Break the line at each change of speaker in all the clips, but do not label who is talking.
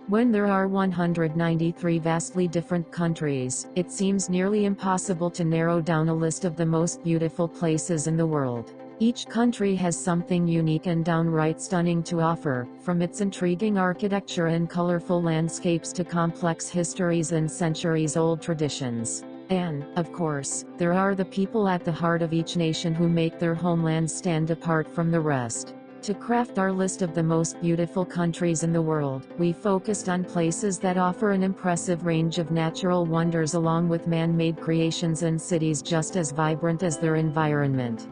When there are 193 vastly different countries, it seems nearly impossible to narrow down a list of the most beautiful places in the world. Each country has something unique and downright stunning to offer, from its intriguing architecture and colorful landscapes to complex histories and centuries-old traditions. And, of course, there are the people at the heart of each nation who make their homelands stand apart from the rest. To craft our list of the most beautiful countries in the world, we focused on places that offer an impressive range of natural wonders along with man-made creations and cities just as vibrant as their environment.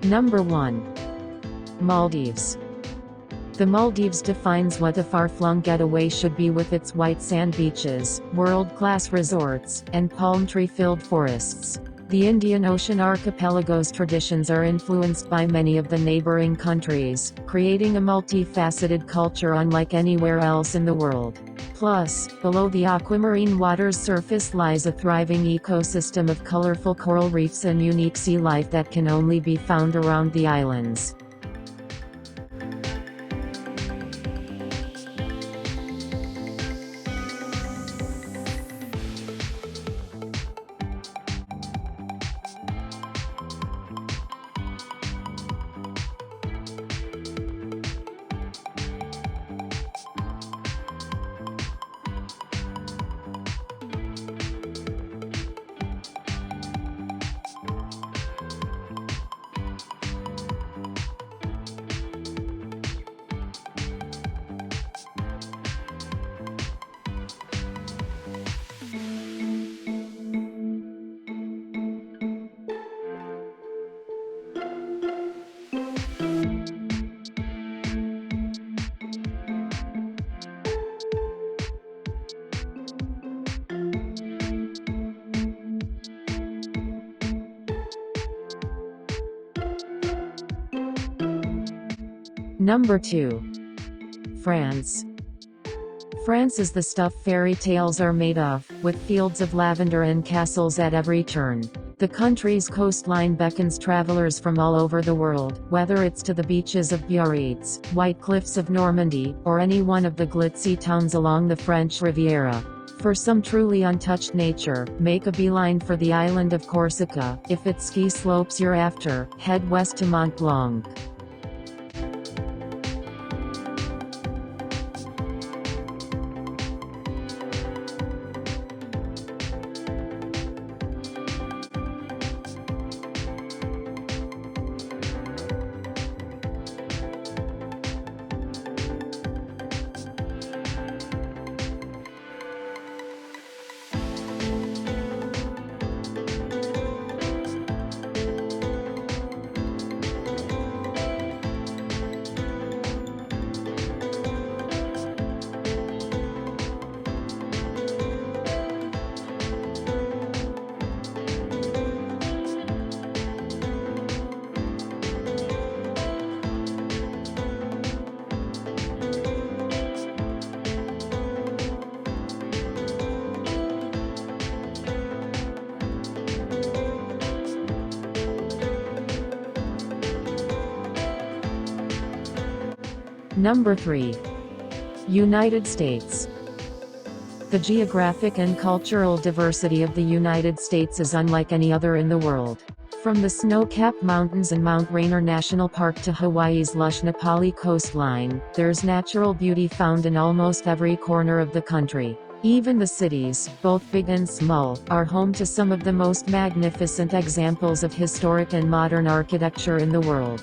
Number 1. Maldives. The Maldives defines what a far-flung getaway should be with its white sand beaches, world-class resorts, and palm tree-filled forests. The Indian Ocean archipelago's traditions are influenced by many of the neighboring countries, creating a multifaceted culture unlike anywhere else in the world. Plus, below the aquamarine water's surface lies a thriving ecosystem of colorful coral reefs and unique sea life that can only be found around the islands. Number 2. France. France is the stuff fairy tales are made of, with fields of lavender and castles at every turn. The country's coastline beckons travelers from all over the world, whether it's to the beaches of Biarritz, white cliffs of Normandy, or any one of the glitzy towns along the French Riviera. For some truly untouched nature, make a beeline for the island of Corsica. If it's ski slopes you're after, head west to Mont Blanc. Number 3. United States. The geographic and cultural diversity of the United States is unlike any other in the world. From the snow-capped mountains and Mount Rainier National Park to Hawaii's lush Na Pali coastline, there's natural beauty found in almost every corner of the country. Even the cities, both big and small, are home to some of the most magnificent examples of historic and modern architecture in the world.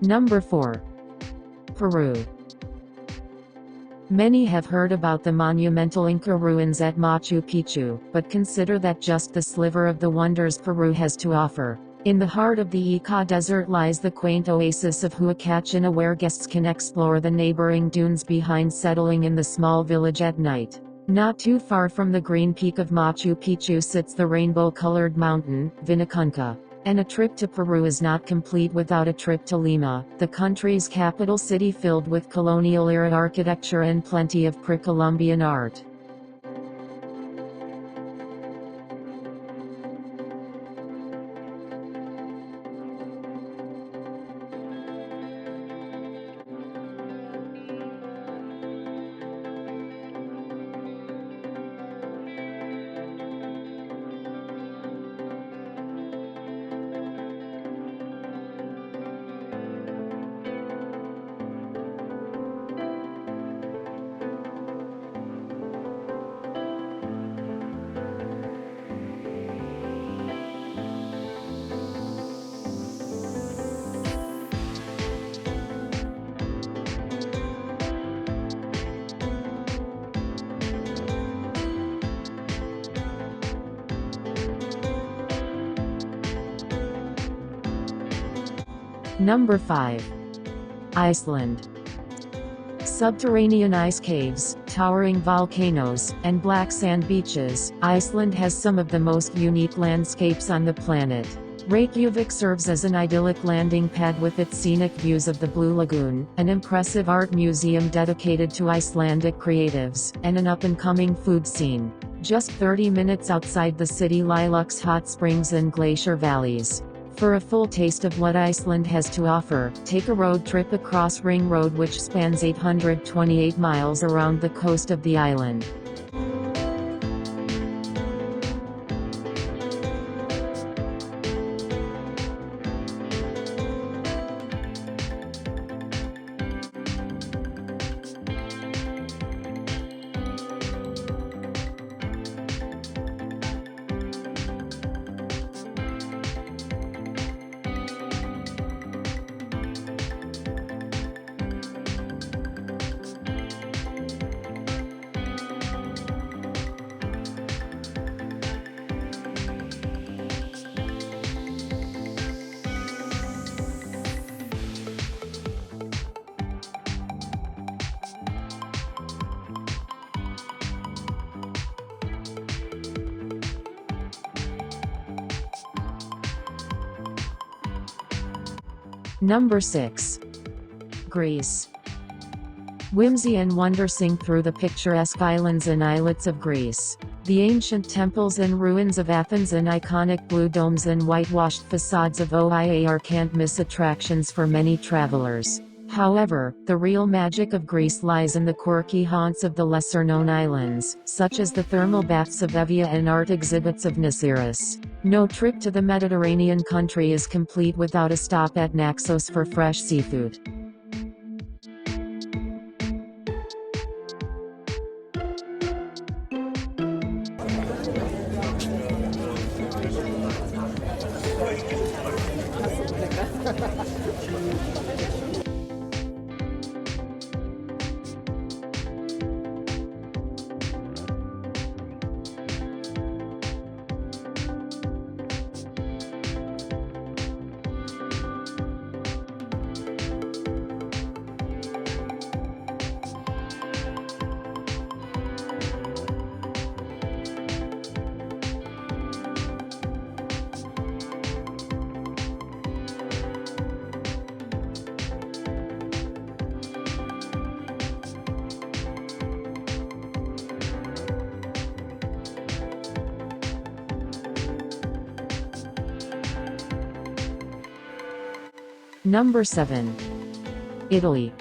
Number 4. Peru. Many have heard about the monumental Inca ruins at Machu Picchu, but consider that just the sliver of the wonders Peru has to offer. In the heart of the Ica Desert lies the quaint oasis of Huacachina, where guests can explore the neighboring dunes behind settling in the small village at night. Not too far from the green peak of Machu Picchu sits the rainbow-colored mountain, Vinicunca. And a trip to Peru is not complete without a trip to Lima, the country's capital city filled with colonial-era architecture and plenty of pre-Columbian art. Number 5. Iceland. Subterranean ice caves, towering volcanoes, and black sand beaches, Iceland has some of the most unique landscapes on the planet. Reykjavik serves as an idyllic landing pad with its scenic views of the Blue Lagoon, an impressive art museum dedicated to Icelandic creatives, and an up-and-coming food scene. Just 30 minutes outside the city lie Lux hot springs and glacier valleys. For a full taste of what Iceland has to offer, take a road trip across Ring Road, which spans 828 miles around the coast of the island. Number 6. Greece. Whimsy and wonder sing through the picturesque islands and islets of Greece. The ancient temples and ruins of Athens and iconic blue domes and whitewashed facades of Oia are can't-miss attractions for many travelers. However, the real magic of Greece lies in the quirky haunts of the lesser-known islands, such as the thermal baths of Evia and art exhibits of Niceris. No trip to the Mediterranean country is complete without a stop at Naxos for fresh seafood. Number 7. Italy.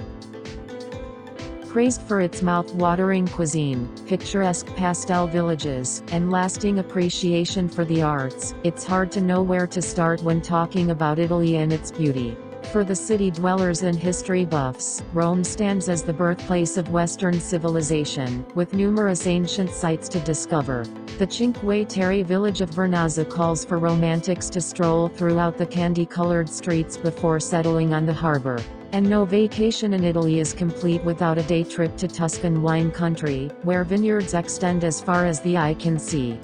Praised for its mouth-watering cuisine, picturesque pastel villages, and lasting appreciation for the arts, it's hard to know where to start when talking about Italy and its beauty. For the city dwellers and history buffs, Rome stands as the birthplace of Western civilization, with numerous ancient sites to discover. The Cinque Terre village of Vernazza calls for romantics to stroll throughout the candy-colored streets before settling on the harbor. And no vacation in Italy is complete without a day trip to Tuscan wine country, where vineyards extend as far as the eye can see.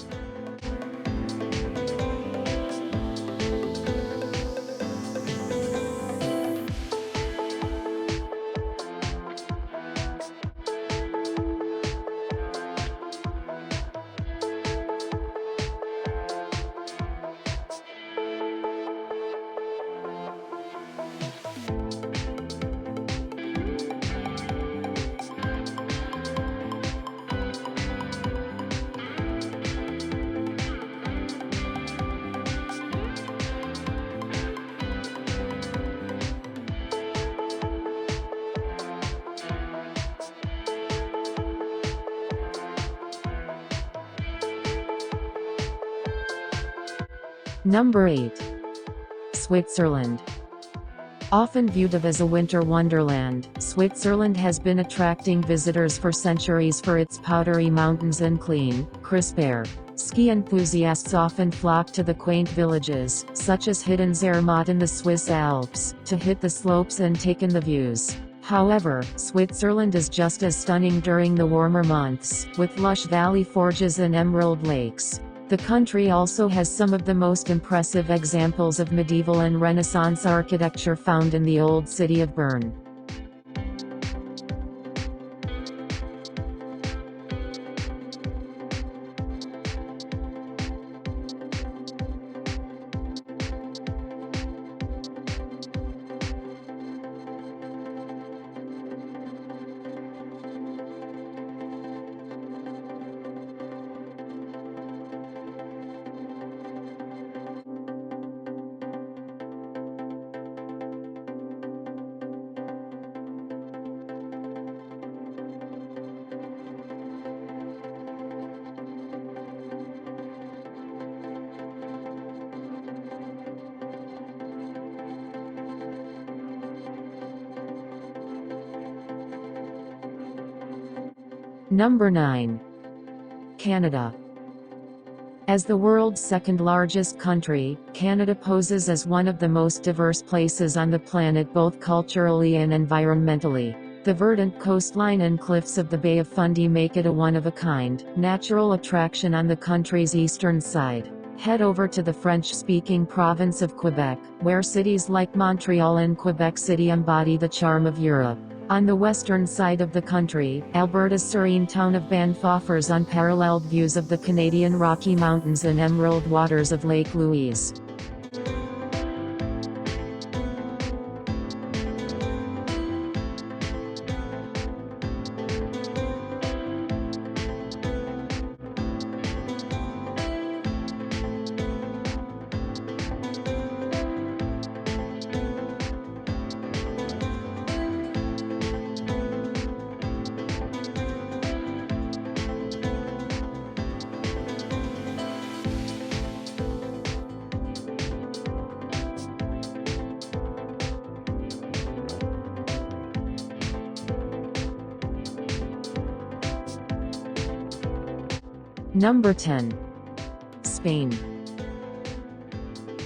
Number 8. Switzerland. Often viewed of as a winter wonderland, Switzerland has been attracting visitors for centuries for its powdery mountains and clean, crisp air. Ski enthusiasts often flock to the quaint villages, such as Hidden Zermatt in the Swiss Alps, to hit the slopes and take in the views. However, Switzerland is just as stunning during the warmer months, with lush valley forges and emerald lakes. The country also has some of the most impressive examples of medieval and Renaissance architecture found in the old city of Bern. Number 9. Canada. As the world's second-largest country, Canada poses as one of the most diverse places on the planet both culturally and environmentally. The verdant coastline and cliffs of the Bay of Fundy make it a one-of-a-kind, natural attraction on the country's eastern side. Head over to the French-speaking province of Quebec, where cities like Montreal and Quebec City embody the charm of Europe. On the western side of the country, Alberta's serene town of Banff offers unparalleled views of the Canadian Rocky Mountains and emerald waters of Lake Louise. Number 10. Spain.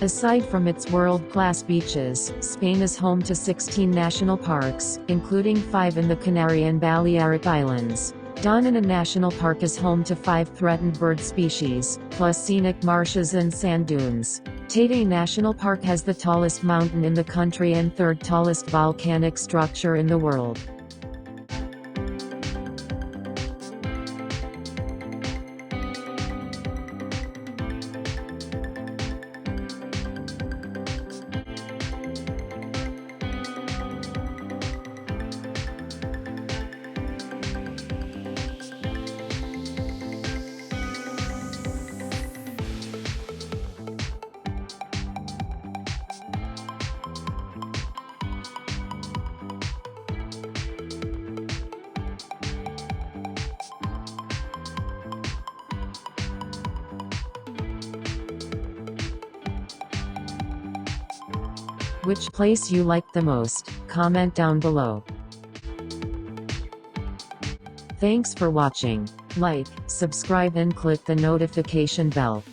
Aside from its world-class beaches, Spain is home to 16 national parks, including 5 in the Canary and Balearic Islands. Doñana National Park is home to 5 threatened bird species, plus scenic marshes and sand dunes. Teide National Park has the tallest mountain in the country and third tallest volcanic structure in the world. Which place you like the most? Comment down below. Thanks for watching. Like, subscribe and click the notification bell.